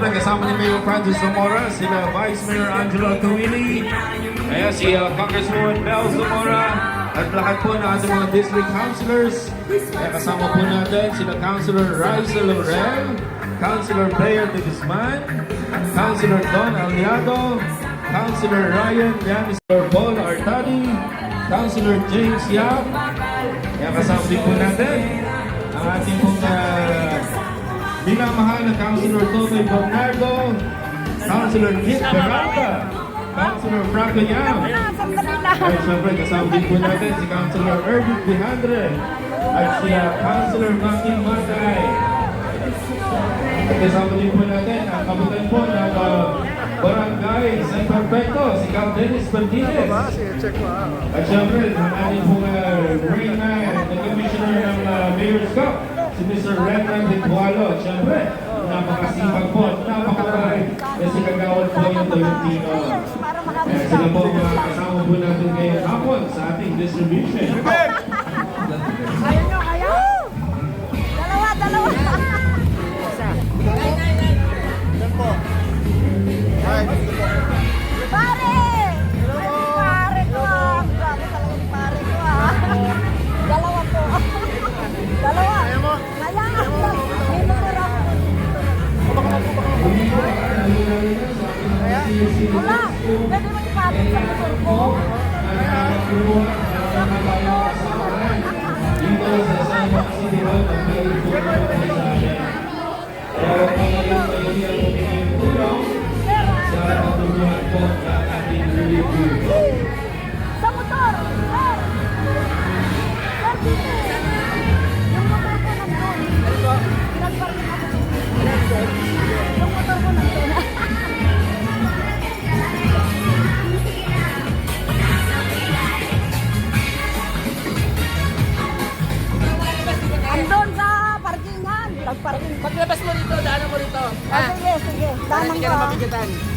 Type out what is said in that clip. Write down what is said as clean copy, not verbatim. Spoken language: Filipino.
syempre kasama ni Mayor Francis Zamora, sila Vice Mayor Angela Tuwili, kaya si Congresswoman Bel Zamora, at lahat po na ating mga district councilors. Kaya kasama po natin sila Councilor Raisa Laurel, Councilor Blair de Guzman, Councilor Don Aliado, Councilor Ryan Mr. Paul Artadi, Councilor James Yap. Kaya kasama din po natin ang ating pong minamahal na Councilor Totoy Bernardo, Councilor Kit Berrata, Councilor Franco Yam. At syempre kasama din po natin si Councilor Erwin Bihandre at si Councilor Martin Matay. At kasama din po natin ang kapitan po ng Barangay San Perfecto, si Count Dennis Martinez. At syempre ang ating pong Rain Man, the Commissioner ng Mayor's Cup, si Mr. Redman de Pualo. At syempre, napakasipag po at napakabay na si Kagawad po yung Tolentino. Kaya sila po mga kasama po natin ngayong hapon sa ating distribution. Kaya nyo, kaya? Dalawa. Yan po. Ay, Pare! Pare ko ah. Grabe talaga yung pare ko ah. Dalawa po. Dalawa. Kaya nga. May motor ako. Wala. Pwede mo ipapit sa motor ko. Dito sa San Juan City Hall, ang may tulong sa amin. Kaya pangalaman yung tulong sa katulungan po ng ating review. Sa motor! Sir! Sir, dito! Yung motor ko nandun. Pinagparking ako sa dito. Yung motor ko nandun. Andun sa parkingan. Nagparking. paglabas mo rito, daanan mo rito. Ah, sige. Para Damang hindi ka ko na ah. mabigatan.